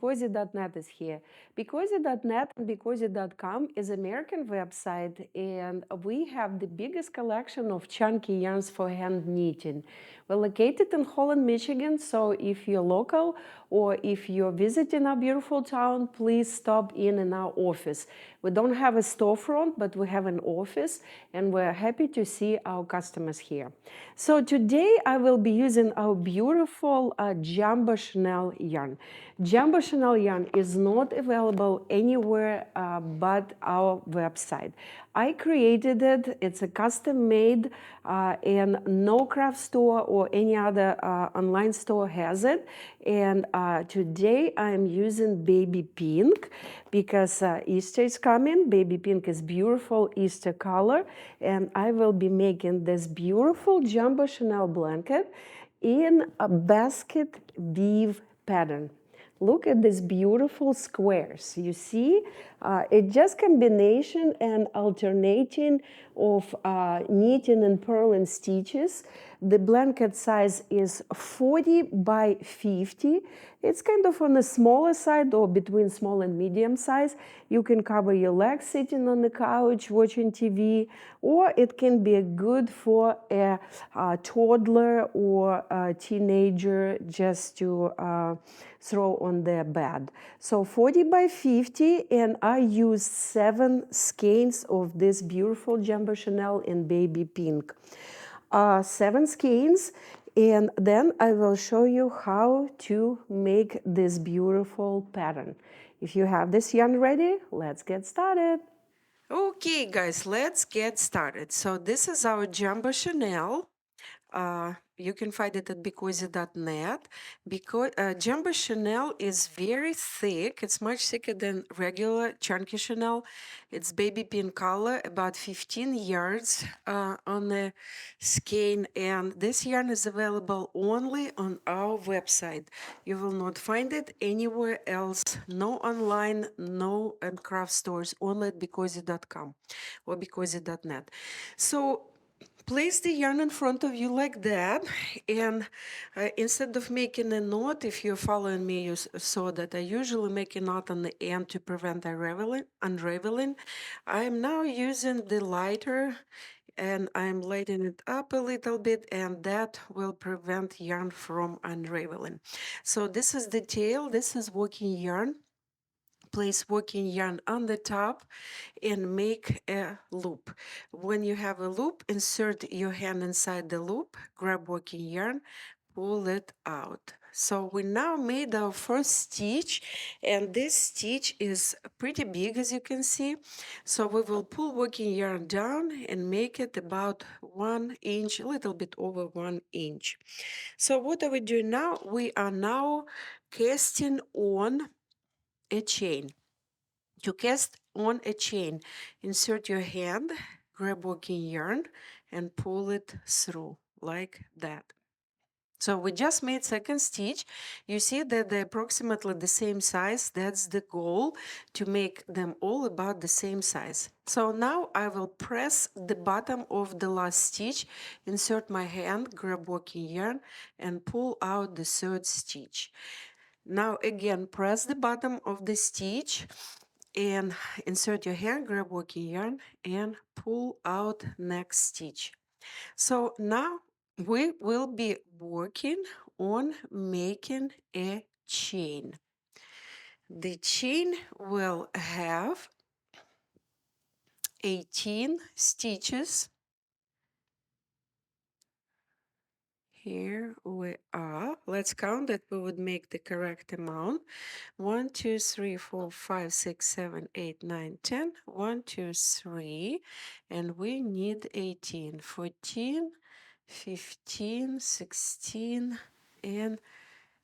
BeCozi.net is here. BeCozi.net and BeCozi.com is an American website, and we have the biggest collection of chunky yarns for hand knitting. We're located in Holland, Michigan, so if you're local or if you're visiting our beautiful town, please stop in our office. We don't have a storefront, but we have an office, and we're happy to see our customers here. So today I will be using our beautiful Jumbo Chenille yarn. Jumbo Chenille yarn is not available anywhere but our website. I created it. It's a custom made, and no craft store or any other online store has it. And today I'm using baby pink because Easter is coming. Baby pink is beautiful Easter color, and I will be making this beautiful Jumbo Chenille blanket in a basket weave pattern. Look at these beautiful squares. You see, it's just combination and alternating of knitting and purling stitches. The blanket size is 40 by 50. It's kind of on the smaller side or between small and medium size. You can cover your legs sitting on the couch watching TV, or it can be good for a toddler or a teenager just to throw on their bed. So 40 by 50, and I used 7 skeins of this beautiful Jumbo Chenille in baby pink. 7 skeins, and then I will show you how to make this beautiful pattern. If you have this yarn ready, let's get started. Okay, guys, let's get started. So this is our Jumbo Chenille. You can find it at BeCozi.net. Because Jumbo Chenille is very thick. It's much thicker than regular chunky Chenille. It's baby pink color, about 15 yards on the skein, and this yarn is available only on our website. You will not find it anywhere else. No online, no at craft stores, only at BeCozi.com or BeCozi.net. So place the yarn in front of you like that, and instead of making a knot, if you're following me, you saw that I usually make a knot on the end to prevent unraveling. I am now using the lighter, and I'm lighting it up a little bit, and that will prevent yarn from unraveling. So this is the tail, this is working yarn. Place working yarn on the top and make a loop. When you have a loop, insert your hand inside the loop, grab working yarn, pull it out. So we now made our first stitch, and this stitch is pretty big, as you can see. So we will pull working yarn down and make it about 1 inch, a little bit over 1 inch. So what are we doing now? We are now casting on a chain. To cast on a chain, insert your hand, grab working yarn, and pull it through like that. So we just made second stitch. You see that they're approximately the same size. That's the goal, to make them all about the same size. So now I will press the bottom of the last stitch, insert my hand, grab working yarn, and pull out the third stitch. Now again, press the bottom of the stitch and insert your hand, grab working yarn, and pull out next stitch. So now we will be working on making a chain. The chain will have 18 stitches. Here we are. Let's count that we would make the correct amount. 1, 2, 3, 4, 5, 6, 7, 8, 9, 10. 1, 2, 3. And we need 18. 14, 15, 16, and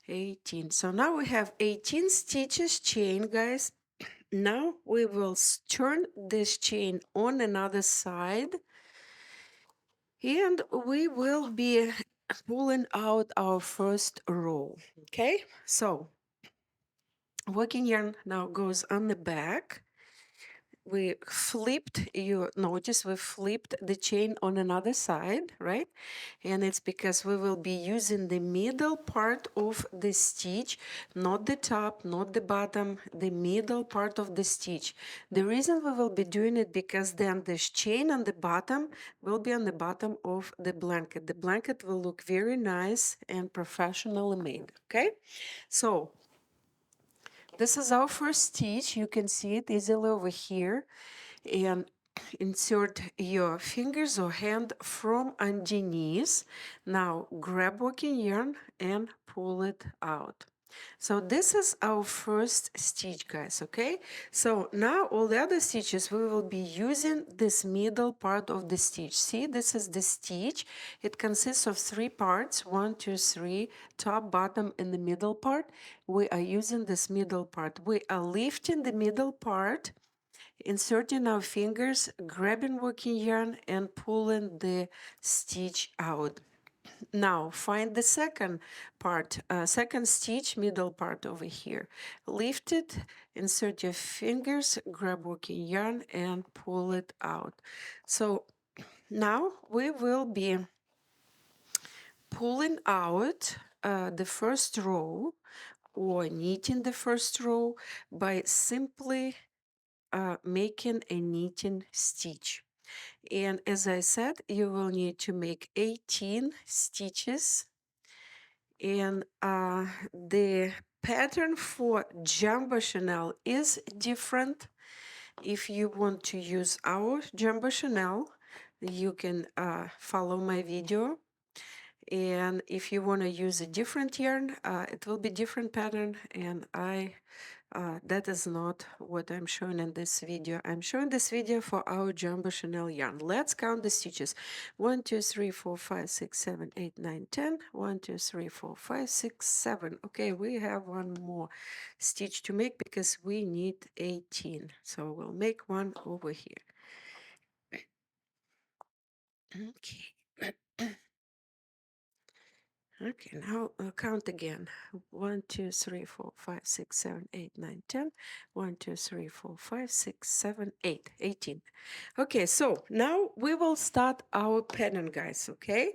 18. So now we have 18 stitches chain, guys. Now we will turn this chain on another side, and we will be pulling out our first row. Okay, so working yarn now goes on the back, we flipped, you notice we flipped the chain on another side, right? And it's because we will be using the middle part of the stitch, not the top, not the bottom, the middle part of the stitch. The reason we will be doing it because then this chain on the bottom will be on the bottom of the blanket. The blanket will look very nice and professionally made, okay? So this is our first stitch. You can see it easily over here. And insert your fingers or hand from underneath. Now grab working yarn and pull it out. So this is our first stitch, guys, okay? So now all the other stitches, we will be using this middle part of the stitch. See, this is the stitch. It consists of 3 parts, 1, 2, 3, top, bottom, and the middle part. We are using this middle part. We are lifting the middle part, inserting our fingers, grabbing working yarn, and pulling the stitch out. Now find the second part, second stitch, middle part over here. Lift it, insert your fingers, grab working yarn, and pull it out. So now we will be pulling out the first row or knitting the first row by simply making a knitting stitch. And as I said, you will need to make 18 stitches. And the pattern for jumbo chenille is different. If you want to use our jumbo chenille, you can follow my video. And if you want to use a different yarn, it will be different pattern. And that is not what I'm showing in this video. I'm showing this video for our jumbo chenille yarn. Let's count the stitches. 1, 2, 3, 4, 5, 6, 7, 8, 9, 10. 1, 2, 3, 4, 5, 6, 7. Okay, we have one more stitch to make because we need 18. So we'll make one over here. Okay. Okay, now count again. 1, 2, 3, 4, 5, 6, 7, 8, 9, 10. 1, 2, 3, 4, 5, 6, 7, 8, 18. Okay, so now we will start our pattern, guys, okay?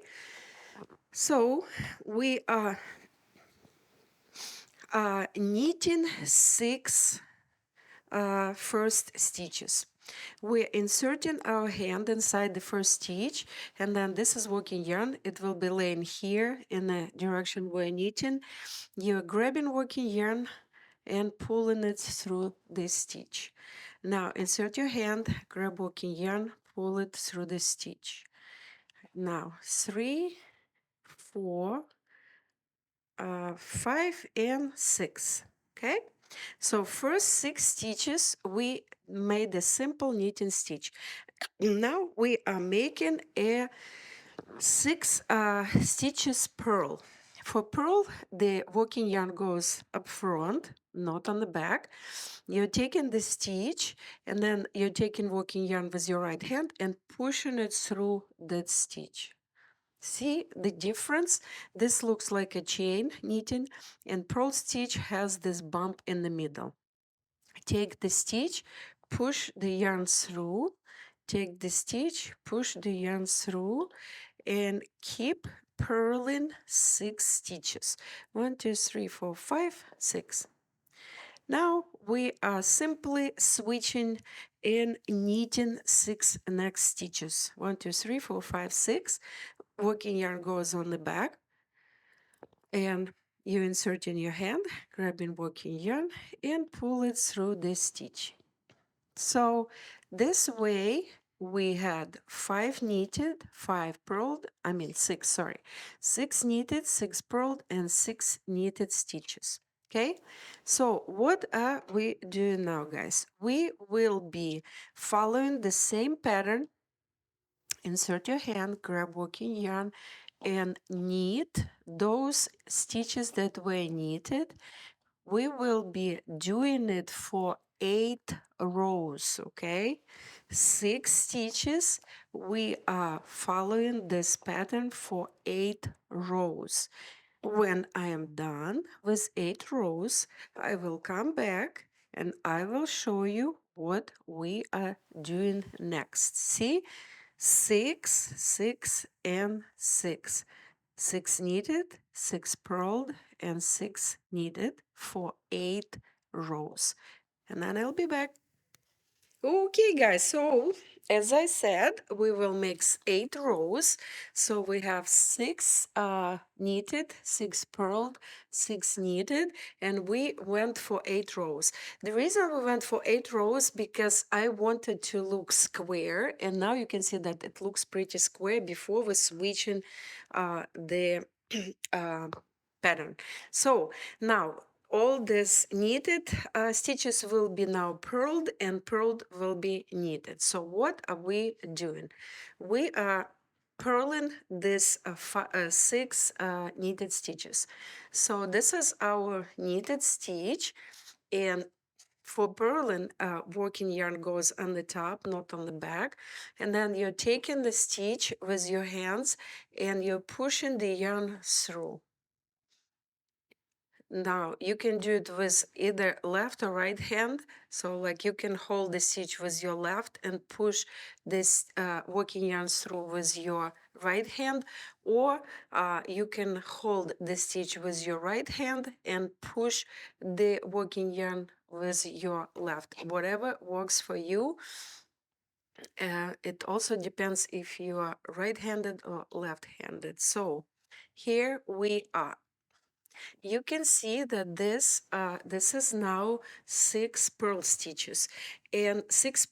So we are knitting 6 first stitches. We're inserting our hand inside the first stitch, and then this is working yarn. It will be laying here in the direction we're knitting. You're grabbing working yarn and pulling it through this stitch. Now insert your hand, grab working yarn, pull it through the stitch. Now 3, 4, 5, and 6. Okay, so first 6 stitches we made a simple knitting stitch. Now we are making a 6 stitches purl. For purl, the working yarn goes up front, not on the back. You're taking the stitch and then you're taking working yarn with your right hand and pushing it through that stitch. See the difference? This looks like a chain knitting, and purl stitch has this bump in the middle. Take the stitch, push the yarn through, take the stitch, push the yarn through, and keep purling 6 stitches. 1, 2, 3, 4, 5, 6. Now we are simply switching and knitting 6 next stitches. 1, 2, 3, 4, 5, 6. Working yarn goes on the back, and you insert in your hand, grabbing working yarn, and pull it through this stitch. So this way we had 5 knitted, 5 purled, 6, sorry, 6 knitted, 6 purled, and 6 knitted stitches. Okay, so what are we doing now, guys? We will be following the same pattern. Insert your hand, grab working yarn, and knit those stitches that were knitted. We will be doing it for 8 rows, okay? 6 stitches. We are following this pattern for 8 rows. When I am done with 8 rows, I will come back and I will show you what we are doing next. See, 6, 6, and 6. 6 knitted, 6 purled, and 6 knitted for 8 rows. And then I'll be back. Okay, guys, so as I said, we will mix 8 rows. So we have 6 knitted, 6 purled, 6 knitted, and we went for 8 rows. The reason we went for 8 rows because I wanted to look square, and now you can see that it looks pretty square before we switching the uh, pattern. So now all these knitted stitches will be now purled, and purled will be knitted. So what are we doing? We are purling this 6 knitted stitches. So this is our knitted stitch, and for purling, working yarn goes on the top, not on the back, and then you're taking the stitch with your hands and you're pushing the yarn through. Now, you can do it with either left or right hand. So like you can hold the stitch with your left and push this working yarn through with your right hand, or you can hold the stitch with your right hand and push the working yarn with your left. Whatever works for you. It also depends if you are right-handed or left-handed. So here we are. You can see that this is now 6 purl stitches, and 6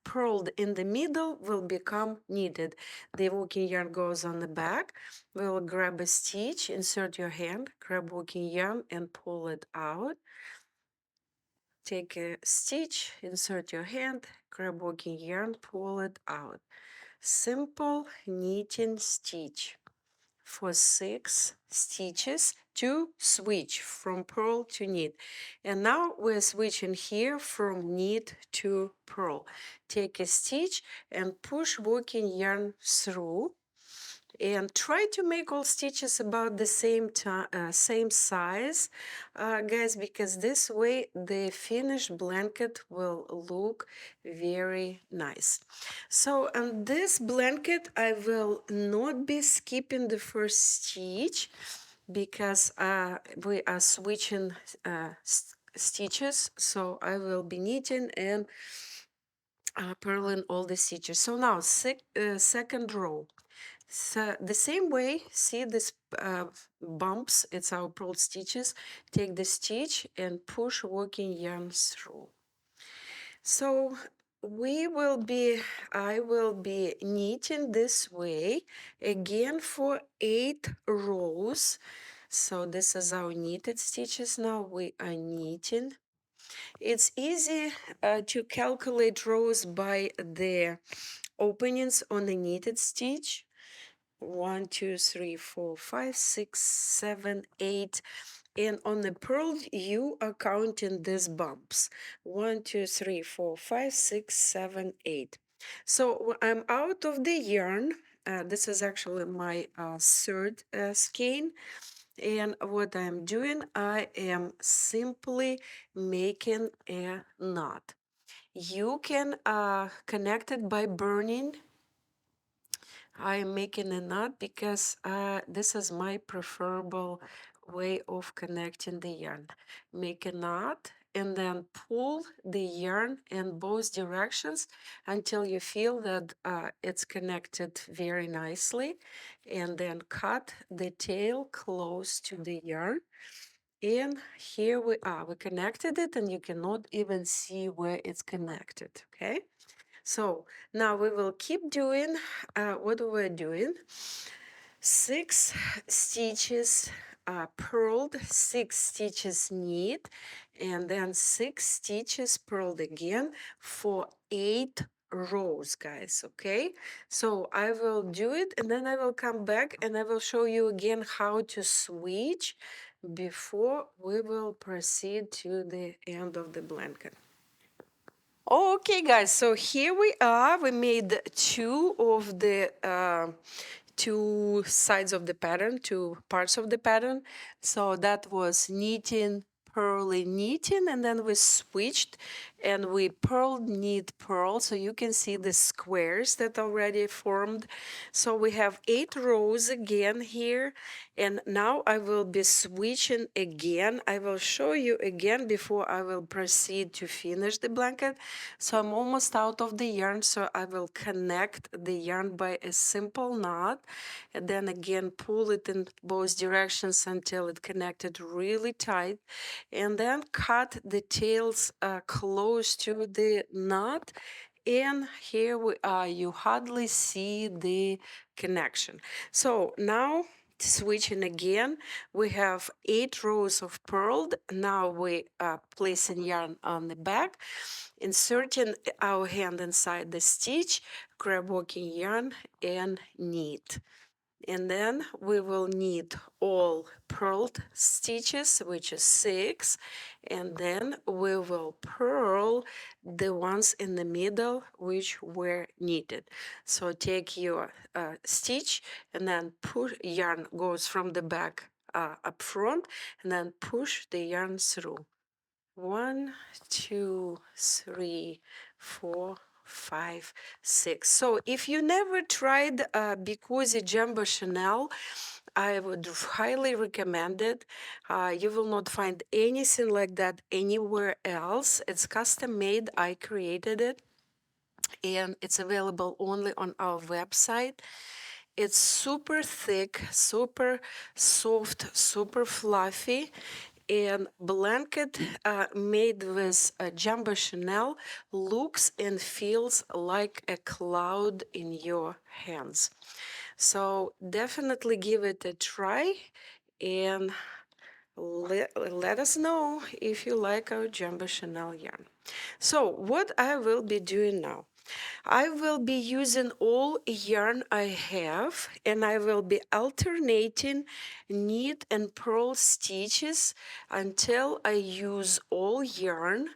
purled in the middle will become knitted. The working yarn goes on the back. We'll grab a stitch, insert your hand, grab working yarn and pull it out. Take a stitch, insert your hand, grab working yarn, pull it out. Simple knitting stitch for 6 stitches to switch from purl to knit. And now we're switching here from knit to purl. Take a stitch and push working yarn through, and try to make all stitches about the same size, guys, because this way the finished blanket will look very nice. So on this blanket I will not be skipping the first stitch because we are switching stitches, so I will be knitting and purling all the stitches. So now second row. So the same way, see this bumps, it's our purled stitches. Take the stitch and push working yarn through. So I will be knitting this way again for 8 rows. So this is our knitted stitches now. We are knitting. It's easy to calculate rows by the openings on the knitted stitch. 1, 2, 3, 4, 5, 6, 7, 8. And on the purl, you are counting these bumps. 1, 2, 3, 4, 5, 6, 7, 8. So I'm out of the yarn. This is actually my third skein. And what I'm doing, I am simply making a knot. You can connect it by burning. I'm making a knot because this is my preferable way of connecting the yarn. Make a knot and then pull the yarn in both directions until you feel that it's connected very nicely, and then cut the tail close to the yarn. And here we are. We connected it, and you cannot even see where it's connected, okay? So now we will keep doing what we were doing. 6 stitches purled, 6 stitches knit, and then 6 stitches purled again for 8 rows, guys, okay? So I will do it, and then I will come back and I will show you again how to switch before we will proceed to the end of the blanket. Okay, guys, so here we are. We made two of the two sides of the pattern, two parts of the pattern. So that was knitting, purly knitting, and then we switched and we purled, knit, purl. So you can see the squares that already formed. So we have 8 rows again here, and now I will be switching again. I will show you again before I will proceed to finish the blanket. So I'm almost out of the yarn, so I will connect the yarn by a simple knot, and then again pull it in both directions until it connected really tight, and then cut the tails close to the knot, and here we are. You hardly see the connection. So now switching again, we have 8 rows of purled. Now we are placing yarn on the back, inserting our hand inside the stitch, grab working yarn and knit. And then we will knit all purled stitches, which is 6, and then we will purl the ones in the middle which were knitted. So take your stitch and then push, yarn goes from the back up front, and then push the yarn through. 1, 2, 3, 4, 5, 6. So if you never tried BeCozi Jumbo Chanel, I would highly recommend it. You will not find anything like that anywhere else. It's custom made. I created it, and it's available only on our website. It's super thick, super soft, super fluffy, and blanket made with Jumbo Chanel looks and feels like a cloud in your hands. So definitely give it a try, and let us know if you like our Jumbo Chanel yarn. So what I will be doing now, I will be using all yarn I have, and I will be alternating knit and purl stitches until I use all yarn,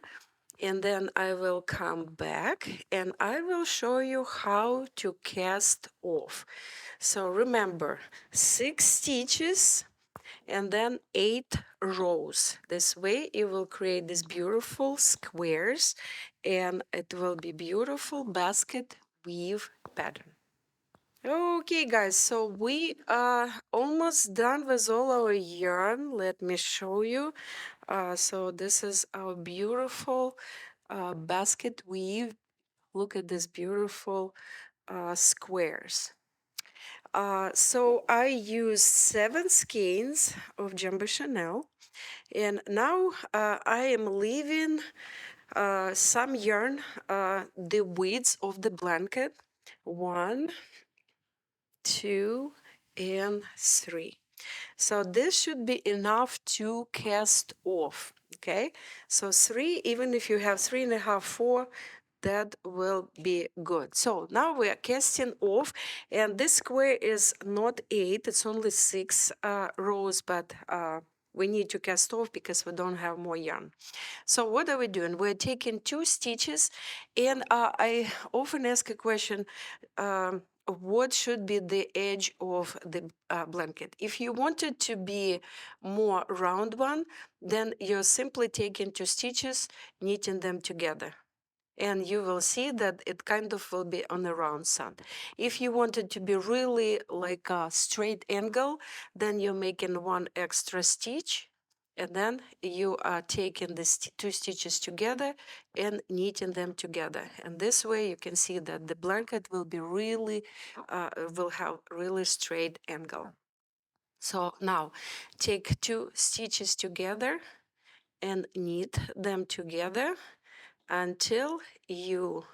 and then I will come back and I will show you how to cast off. So remember, 6 stitches and then 8 rows. This way you will create these beautiful squares, and it will be beautiful basket weave pattern. Okay guys, so we are almost done with all our yarn. Let me show you. So this is our beautiful basket weave. Look at these beautiful squares. So I use 7 skeins of Jumbo Chanel, and now I am leaving some yarn the width of the blanket. 1, 2, and 3. So this should be enough to cast off. Okay, so 3, even if you have 3.5, 4, that will be good. So now we are casting off, and this square is not 8, it's only 6 rows, but we need to cast off because we don't have more yarn. So what are we doing? We're taking 2 stitches, and I often ask a question, what should be the edge of the blanket? If you want it to be more round one, then you're simply taking 2 stitches, knitting them together, and you will see that it kind of will be on the round side. If you want it to be really like a straight angle, then you're making 1 extra stitch, and then you are taking the 2 stitches together and knitting them together. And this way you can see that the blanket will be really, will have really straight angle. So now take 2 stitches together and knit them together until you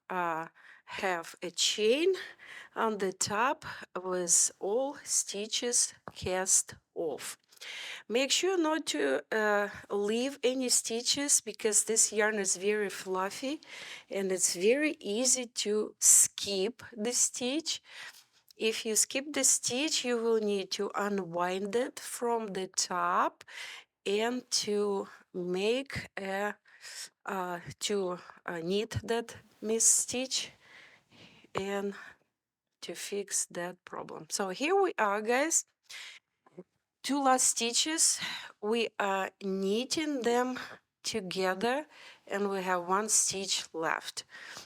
have a chain on the top with all stitches cast off. Make sure not to leave any stitches because this yarn is very fluffy and it's very easy to skip the stitch. If you skip the stitch, you will need to unwind it from the top and to make a knit that missed stitch and to fix that problem. So here we are, guys. two last stitches, we are knitting them together, and we have one stitch left.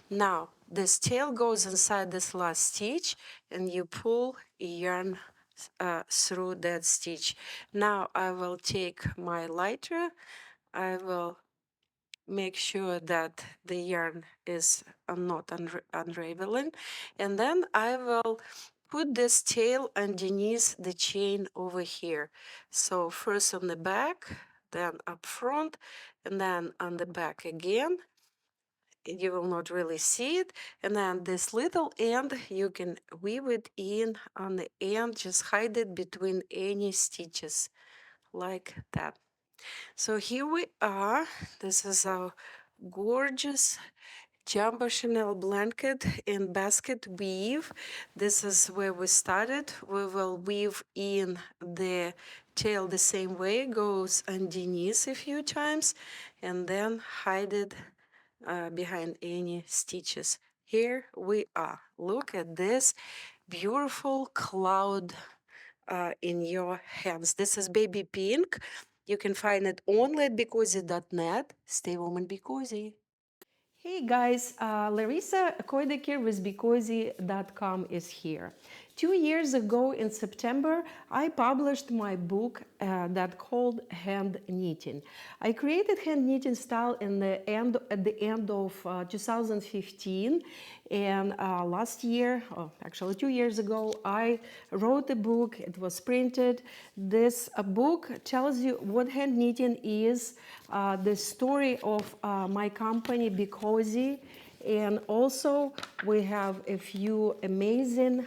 Now this tail goes inside this last stitch, and you pull yarn through that stitch. Now I will take my lighter. I will make sure that the yarn is not unraveling, and then I will put this tail underneath the chain over here. So first on the back, then up front, and then on the back again. You will not really see it. And then this little end, you can weave it in on the end, just hide it between any stitches, like that. So here we are. This is our gorgeous jumbo chenille blanket and basket weave. This is where we started. We will weave in the tail the same way, goes underneath a few times, and then hide it behind any stitches. Here we are. Look at this beautiful cloud in your hands. This is baby pink. You can find it only at BeCozi.net. Stay warm and be cozy. Hey guys, Larissa Koidekir with BeCozi.com is here. 2 years ago in September, I published my book that called Hand Knitting. I created hand knitting style at the end of 2015, and last year, actually 2 years ago, I wrote a book. It was printed. This book tells you what hand knitting is, the story of my company BeCozi, and also we have a few amazing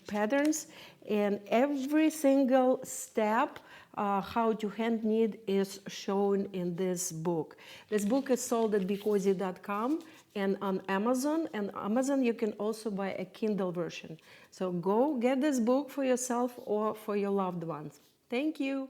patterns, and every single step how to hand knit is shown in this book. This book is sold at BeCozi.com and on Amazon. And Amazon you can also buy a Kindle version. So go get this book for yourself or for your loved ones. Thank you.